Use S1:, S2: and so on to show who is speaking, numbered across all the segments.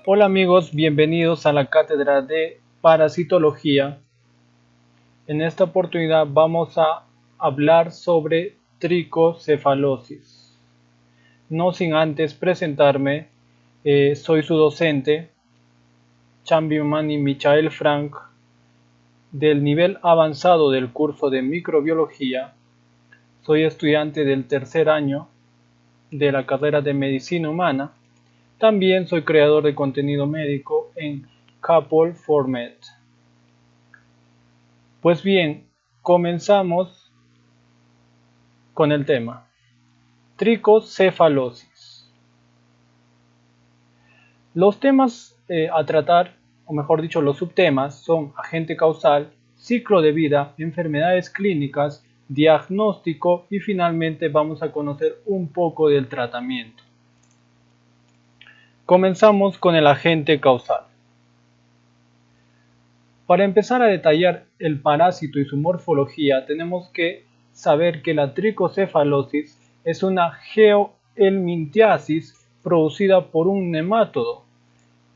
S1: Hola amigos, bienvenidos a la cátedra de parasitología. En esta oportunidad vamos a hablar sobre tricocefalosis. No sin antes presentarme, soy su docente, Chambiumani Michael Frank, del nivel avanzado del curso de microbiología. Soy estudiante del tercer año de la carrera de medicina humana. También soy creador de contenido médico en Couple Format. Pues bien, comenzamos con el tema. Tricocefalosis. Los temas a tratar, o mejor dicho, los subtemas son agente causal, ciclo de vida, enfermedades clínicas, diagnóstico y finalmente vamos a conocer un poco del tratamiento. Comenzamos con el agente causal. Para empezar a detallar el parásito y su morfología, tenemos que saber que la tricocefalosis es una geohelminthiasis producida por un nemátodo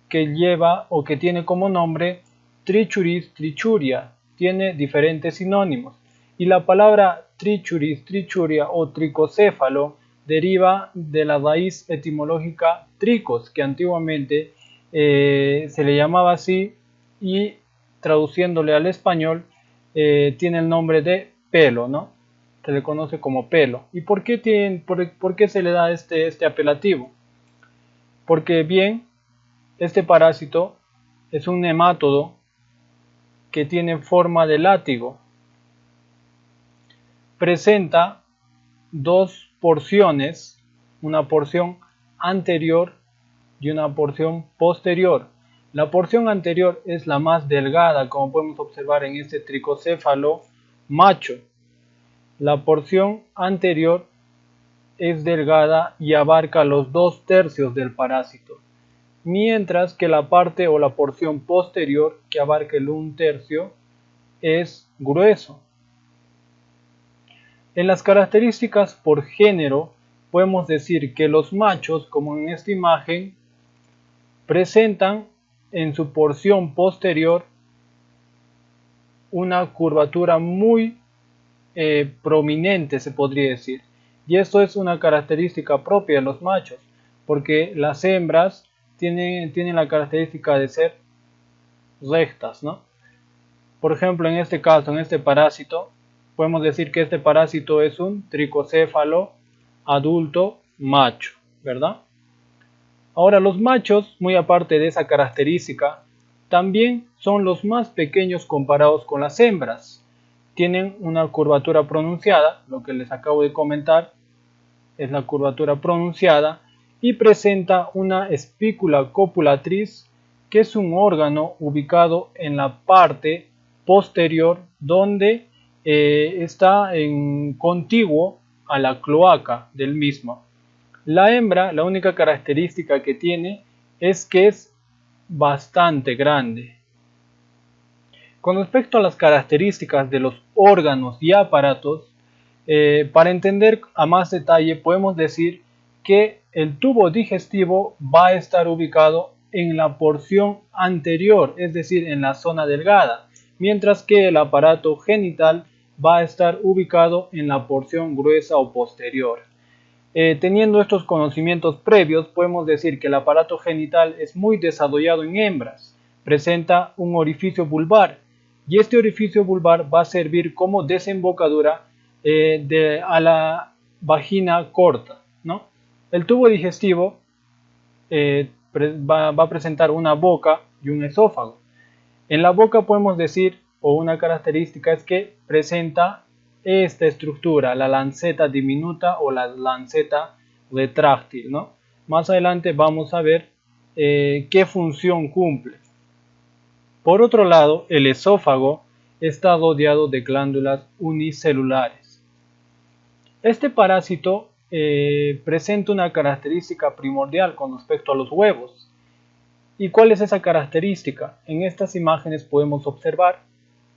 S1: que lleva o que tiene como nombre Trichuris trichuria. Tiene diferentes sinónimos y la palabra Trichuris trichuria o tricocéfalo deriva de la raíz etimológica tricos, que antiguamente se le llamaba así y traduciéndole al español tiene el nombre de pelo, ¿no? Se le conoce como pelo. ¿Y por qué se le da este apelativo? Porque bien, este parásito es un nemátodo que tiene forma de látigo. Presenta dos porciones, una porción anterior y una porción posterior. La porción anterior es la más delgada, como podemos observar en este tricocéfalo macho. La porción anterior es delgada y abarca los 2/3 del parásito, mientras que la parte o la porción posterior, que abarca el 1/3, es grueso. En las características por género, podemos decir que los machos, como en esta imagen, presentan en su porción posterior una curvatura muy prominente, se podría decir. Y esto es una característica propia de los machos, porque las hembras tienen la característica de ser rectas, ¿no? Por ejemplo, en este caso, en este parásito, podemos decir que este parásito es un tricocéfalo adulto macho, ¿verdad? Ahora, los machos, muy aparte de esa característica, también son los más pequeños comparados con las hembras. Tienen una curvatura pronunciada, lo que les acabo de comentar es la curvatura pronunciada, y presenta una espícula copulatriz, que es un órgano ubicado en la parte posterior donde está contiguo a la cloaca del mismo. La hembra, la única característica que tiene es que es bastante grande. Con respecto a las características de los órganos y aparatos, para entender a más detalle podemos decir que el tubo digestivo va a estar ubicado en la porción anterior, es decir, en la zona delgada, mientras que el aparato genital va a estar ubicado en la porción gruesa o posterior. Teniendo estos conocimientos previos, podemos decir que el aparato genital es muy desarrollado en hembras, presenta un orificio vulvar y este orificio vulvar va a servir como desembocadura a la vagina corta, ¿no? El tubo digestivo va a presentar una boca y un esófago. En la boca podemos decir, o una característica es que presenta esta estructura, la lanceta diminuta o la lanceta retráctil, ¿no? Más adelante vamos a ver qué función cumple. Por otro lado, el esófago está rodeado de glándulas unicelulares. Este parásito presenta una característica primordial con respecto a los huevos. ¿Y cuál es esa característica? En estas imágenes podemos observar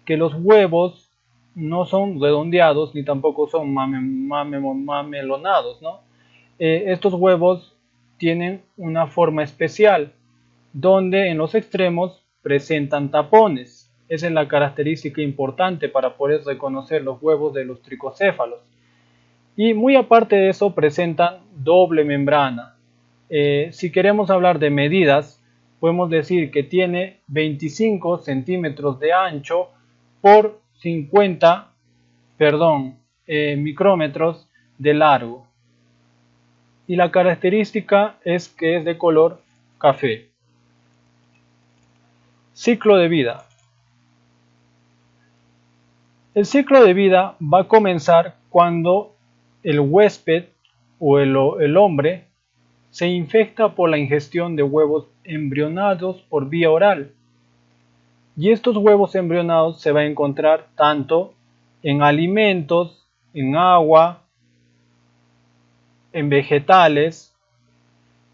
S1: que los huevos no son redondeados ni tampoco son mamelonados, ¿no? Estos huevos tienen una forma especial. donde en los extremos presentan tapones. Esa es la característica importante para poder reconocer los huevos de los tricocéfalos. Y muy aparte de eso, presentan doble membrana. Si queremos hablar de medidas, podemos decir que tiene 25 centímetros de ancho por 50 micrómetros de largo. Y la característica es que es de color café. Ciclo de vida. El ciclo de vida va a comenzar cuando el huésped o el hombre se infecta por la ingestión de huevos embrionados por vía oral. Y estos huevos embrionados se va a encontrar tanto en alimentos, en agua, en vegetales,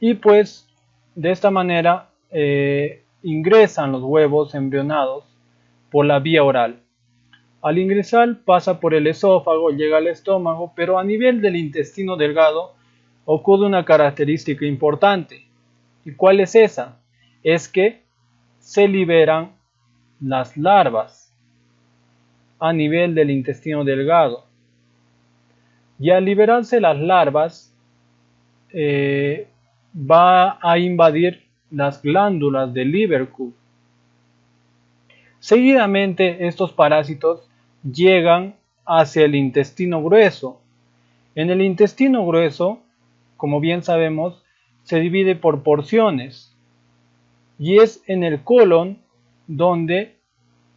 S1: y pues de esta manera ingresan los huevos embrionados por la vía oral. Al ingresar pasa por el esófago, llega al estómago, pero a nivel del intestino delgado ocurre una característica importante. ¿Y cuál es esa? Es que se liberan las larvas a nivel del intestino delgado. Y al liberarse las larvas, va a invadir las glándulas del Liverpool. Seguidamente, estos parásitos llegan hacia el intestino grueso. En el intestino grueso, como bien sabemos, se divide por porciones y es en el colon donde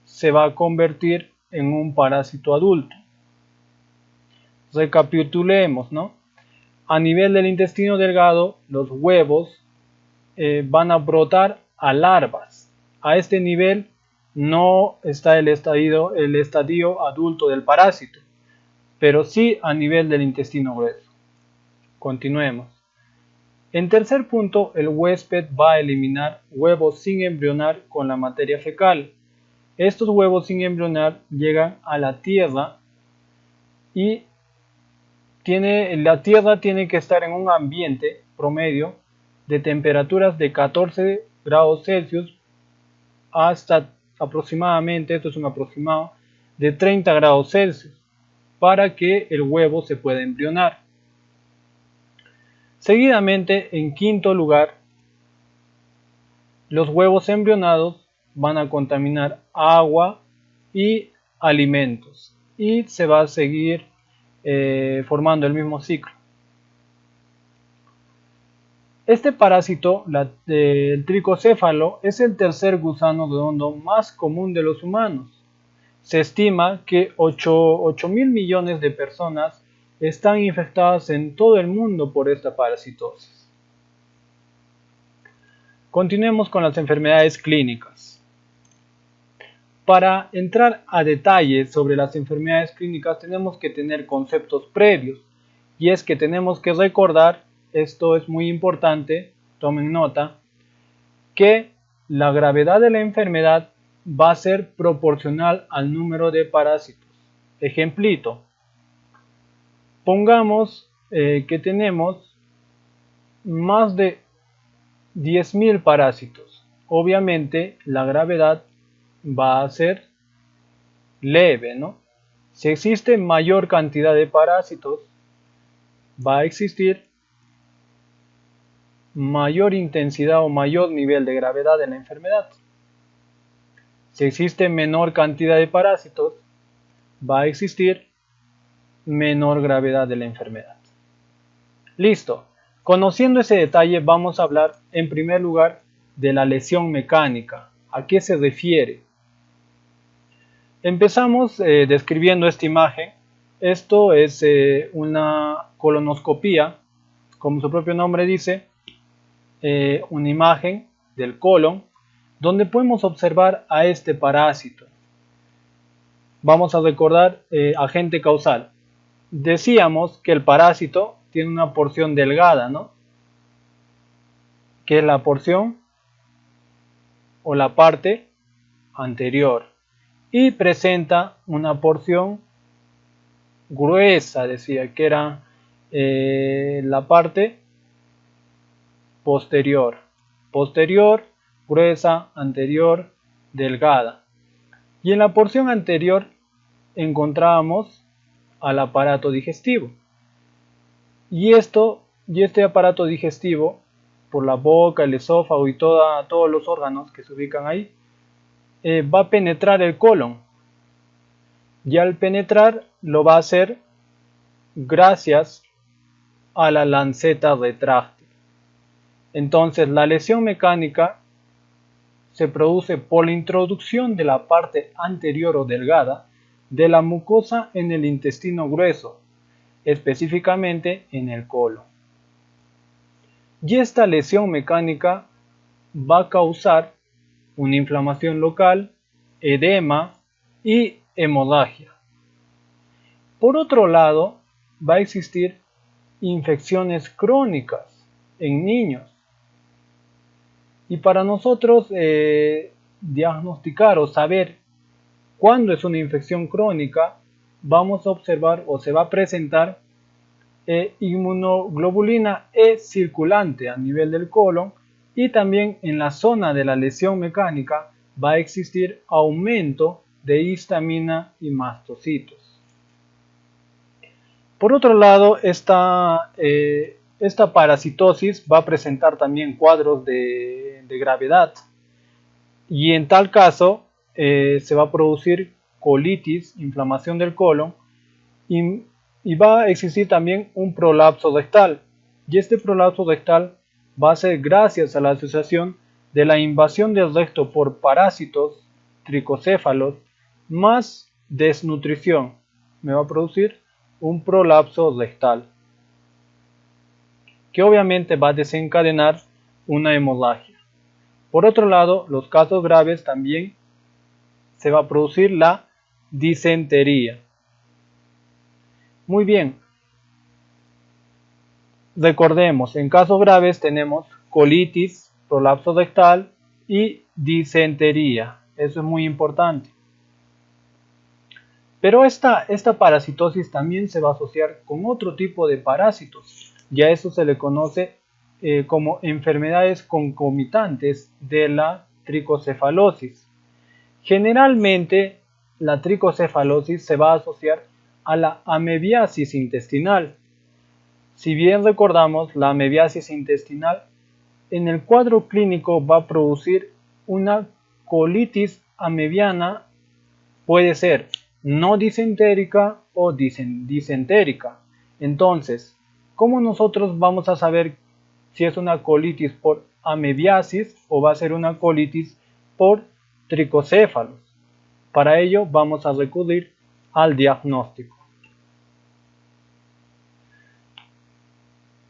S1: se va a convertir en un parásito adulto. Recapitulemos, ¿no? A nivel del intestino delgado, los huevos van a brotar a larvas. A este nivel no está el estadio adulto del parásito, pero sí a nivel del intestino grueso. Continuemos. En tercer punto, el huésped va a eliminar huevos sin embrionar con la materia fecal. Estos huevos sin embrionar llegan a la tierra y la tierra tiene que estar en un ambiente promedio de temperaturas de 14 grados Celsius hasta aproximadamente, esto es un aproximado, de 30 grados Celsius para que el huevo se pueda embrionar. Seguidamente, en quinto lugar, los huevos embrionados van a contaminar agua y alimentos y se va a seguir formando el mismo ciclo. Este parásito, el tricocéfalo, es el tercer gusano redondo más común de los humanos. Se estima que 8.000 millones de personas están infectadas en todo el mundo por esta parasitosis. Continuemos con las enfermedades clínicas. Para entrar a detalle sobre las enfermedades clínicas tenemos que tener conceptos previos, y es que tenemos que recordar, esto es muy importante, tomen nota, que la gravedad de la enfermedad va a ser proporcional al número de parásitos. Ejemplito, pongamos que tenemos más de 10.000 parásitos. Obviamente la gravedad va a ser leve, ¿no? Si existe mayor cantidad de parásitos, va a existir mayor intensidad o mayor nivel de gravedad de la enfermedad. Si existe menor cantidad de parásitos, va a existir menor gravedad de la enfermedad. Listo. Conociendo ese detalle, vamos a hablar en primer lugar de la lesión mecánica. ¿A qué se refiere? Empezamos describiendo esta imagen. Esto es una colonoscopía, como su propio nombre dice, una imagen del colon, donde podemos observar a este parásito. Vamos a recordar agente causal. Decíamos que el parásito tiene una porción delgada, ¿no? Que es la porción o la parte anterior. Y presenta una porción gruesa, decía, que era la parte posterior. Posterior gruesa, anterior, delgada. Y en la porción anterior encontramos al aparato digestivo. Y este aparato digestivo, por la boca, el esófago y todos los órganos que se ubican ahí, va a penetrar el colon. Y al penetrar lo va a hacer gracias a la lanceta retráctil. Entonces la lesión mecánica se produce por la introducción de la parte anterior o delgada de la mucosa en el intestino grueso, específicamente en el colon. Y esta lesión mecánica va a causar una inflamación local, edema y hemorragia. Por otro lado, va a existir infecciones crónicas en niños. Y para nosotros diagnosticar o saber cuándo es una infección crónica, vamos a observar o se va a presentar inmunoglobulina E circulante a nivel del colon, y también en la zona de la lesión mecánica va a existir aumento de histamina y mastocitos. Por otro lado, esta parasitosis va a presentar también cuadros de gravedad, y en tal caso se va a producir colitis, inflamación del colon, y va a existir también un prolapso rectal. Y este prolapso rectal va a ser gracias a la asociación de la invasión del recto por parásitos tricocéfalos más desnutrición. Me va a producir un prolapso rectal, que obviamente va a desencadenar una hemorragia. Por otro lado, los casos graves también se va a producir la disentería. Muy bien, recordemos, en casos graves tenemos colitis, prolapso rectal y disentería. Eso es muy importante. Pero esta parasitosis también se va a asociar con otro tipo de parásitos. Ya eso se le conoce como enfermedades concomitantes de la tricocefalosis. Generalmente la tricocefalosis se va a asociar a la amebiasis intestinal. Si bien recordamos, la amebiasis intestinal en el cuadro clínico va a producir una colitis amebiana, puede ser no disentérica o disentérica. Entonces, ¿cómo nosotros vamos a saber si es una colitis por amebiasis o va a ser una colitis por tricocéfalos? Para ello vamos a recurrir al diagnóstico.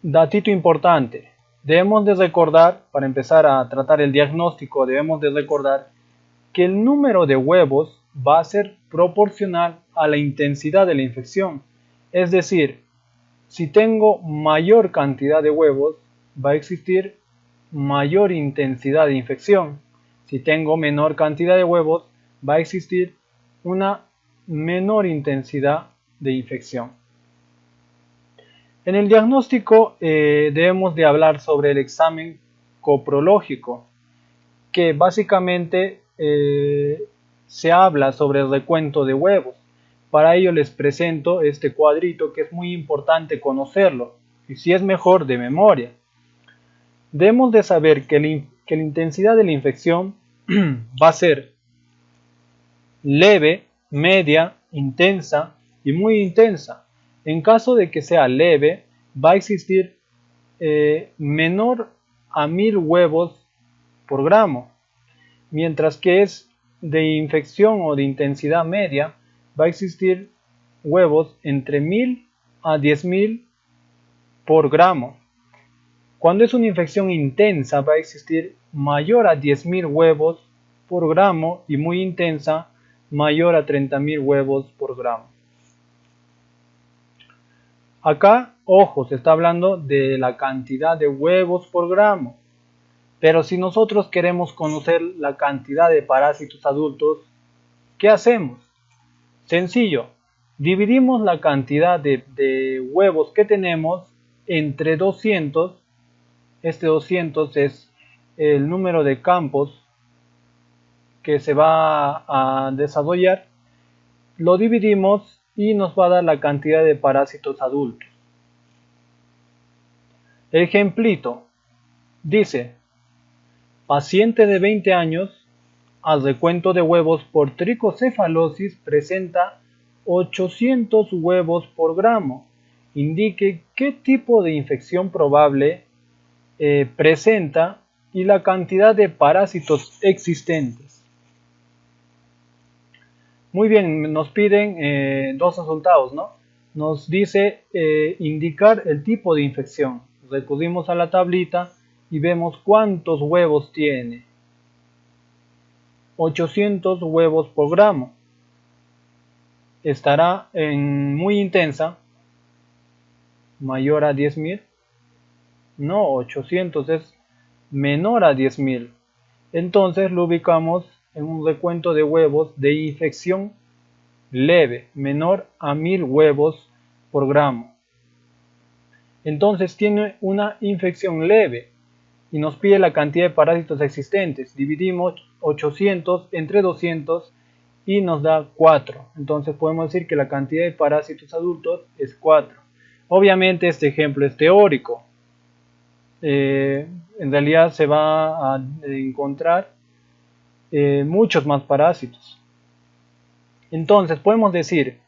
S1: Datito importante, debemos de recordar, para empezar a tratar el diagnóstico, debemos de recordar que el número de huevos va a ser proporcional a la intensidad de la infección. Es decir, si tengo mayor cantidad de huevos, va a existir mayor intensidad de infección. Si tengo menor cantidad de huevos, va a existir una menor intensidad de infección. En el diagnóstico debemos de hablar sobre el examen coprológico, que básicamente se habla sobre el recuento de huevos. Para ello les presento este cuadrito, que es muy importante conocerlo, y si es mejor de memoria. Debemos de saber que la intensidad de la infección va a ser leve, media, intensa y muy intensa. En caso de que sea leve, va a existir menor a 1000 huevos por gramo, mientras que es de infección o de intensidad media, va a existir huevos entre 1000 a 10.000 por gramo. Cuando es una infección intensa, va a existir mayor a 10.000 huevos por gramo y muy intensa, mayor a 30.000 huevos por gramo. Acá, ojo, se está hablando de la cantidad de huevos por gramo. Pero si nosotros queremos conocer la cantidad de parásitos adultos, ¿qué hacemos? Sencillo, dividimos la cantidad de huevos que tenemos entre 200. Este 200 es el número de campos que se va a desarrollar, lo dividimos y nos va a dar la cantidad de parásitos adultos. Ejemplito, dice, paciente de 20 años, al recuento de huevos por tricocefalosis presenta 800 huevos por gramo. Indique qué tipo de infección probable presenta y la cantidad de parásitos existentes. Muy bien, nos piden dos resultados, ¿no? Nos dice indicar el tipo de infección. Recurrimos a la tablita y vemos cuántos huevos tiene. 800 huevos por gramo. Estará en muy intensa, mayor a 10.000. No, 800 es menor a 10.000. Entonces lo ubicamos en un recuento de huevos de infección leve, menor a 1000 huevos por gramo. Entonces tiene una infección leve y nos pide la cantidad de parásitos existentes. Dividimos 800 entre 200 y nos da 4. Entonces podemos decir que la cantidad de parásitos adultos es 4. Obviamente este ejemplo es teórico. En realidad se va a encontrar muchos más parásitos. Entonces podemos decir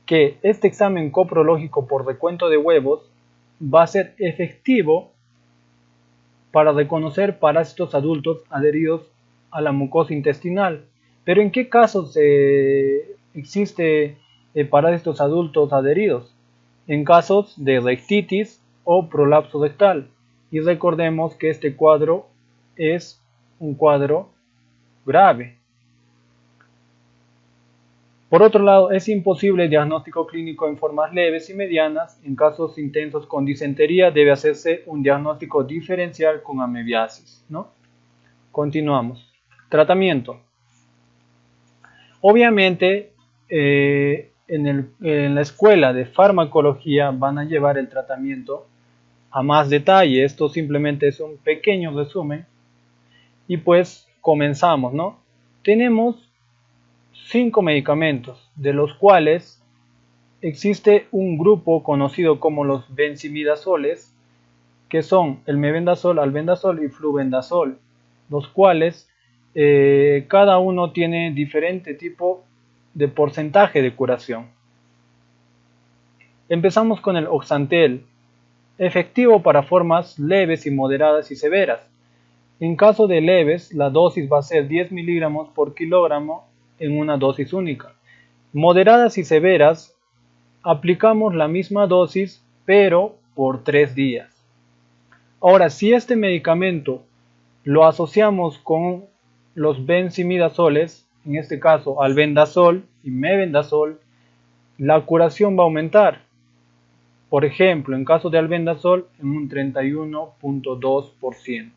S1: que este examen coprológico por recuento de huevos va a ser efectivo para reconocer parásitos adultos adheridos a la mucosa intestinal. Pero ¿en qué casos existe parásitos adultos adheridos? En casos de rectitis o prolapso rectal. Y recordemos que este cuadro es un cuadro grave. Por otro lado, es imposible el diagnóstico clínico en formas leves y medianas. En casos intensos con disentería debe hacerse un diagnóstico diferencial con amebiasis, ¿no? Continuamos. Tratamiento. Obviamente, en la escuela de farmacología van a llevar el tratamiento a más detalle. Esto simplemente es un pequeño resumen. Y pues comenzamos, ¿no? Tenemos 5 medicamentos, de los cuales existe un grupo conocido como los benzimidazoles, que son el mebendazol, albendazol y flubendazol, los cuales cada uno tiene diferente tipo de porcentaje de curación. Empezamos con el oxantel, efectivo para formas leves y moderadas y severas. En caso de leves, la dosis va a ser 10 miligramos por kilogramo en una dosis única. Moderadas y severas, aplicamos la misma dosis, pero por 3 días. Ahora, si este medicamento lo asociamos con los benzimidazoles, en este caso albendazol y mebendazol, la curación va a aumentar. Por ejemplo, en caso de albendazol, en un 31.2%.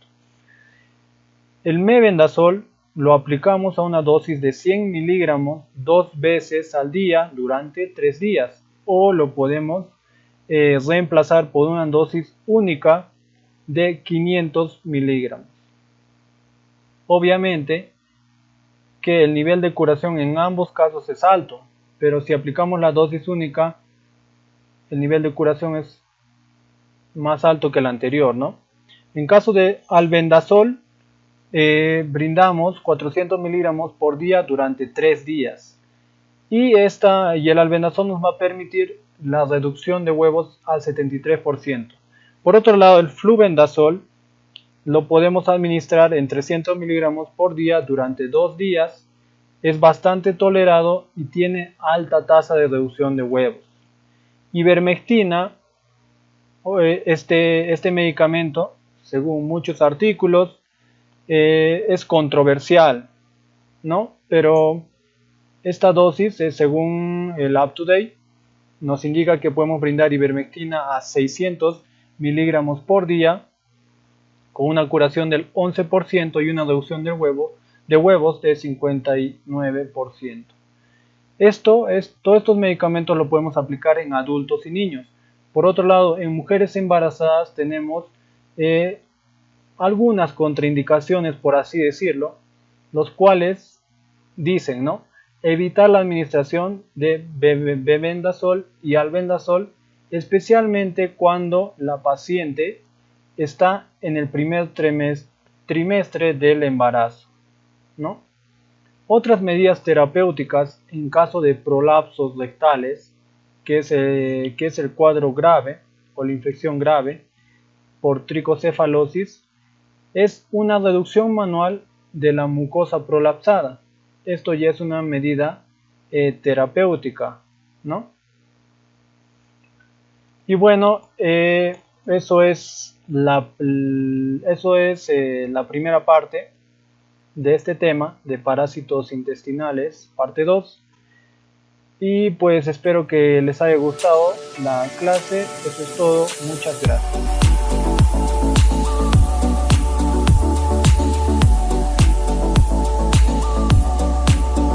S1: El mebendazol lo aplicamos a una dosis de 100 miligramos 2 veces al día durante 3 días, o lo podemos reemplazar por una dosis única de 500 miligramos. Obviamente que el nivel de curación en ambos casos es alto, pero si aplicamos la dosis única, el nivel de curación es más alto que el anterior, ¿no? En caso de albendazol, brindamos 400 miligramos por día durante 3 días. Y el albendazol nos va a permitir la reducción de huevos al 73%. Por otro lado, el flubendazol lo podemos administrar en 300 miligramos por día durante 2 días. Es bastante tolerado y tiene alta tasa de reducción de huevos. Ivermectina, este medicamento, según muchos artículos, es controversial, ¿no? Pero esta dosis, según el UpToDate, nos indica que podemos brindar ivermectina a 600 miligramos por día con una curación del 11% y una reducción de huevos de 59%. Todos estos medicamentos los podemos aplicar en adultos y niños. Por otro lado, en mujeres embarazadas tenemos algunas contraindicaciones, por así decirlo, los cuales dicen, ¿no? Evitar la administración de bebendazol y albendazol, especialmente cuando la paciente está en el primer trimestre del embarazo, ¿no? Otras medidas terapéuticas en caso de prolapsos rectales, que es el cuadro grave o la infección grave por tricocefalosis, es una reducción manual de la mucosa prolapsada. Esto ya es una medida terapéutica, ¿no? Y bueno, eso es la primera parte de este tema de parásitos intestinales, parte 2. Y pues espero que les haya gustado la clase. Eso es todo. Muchas gracias.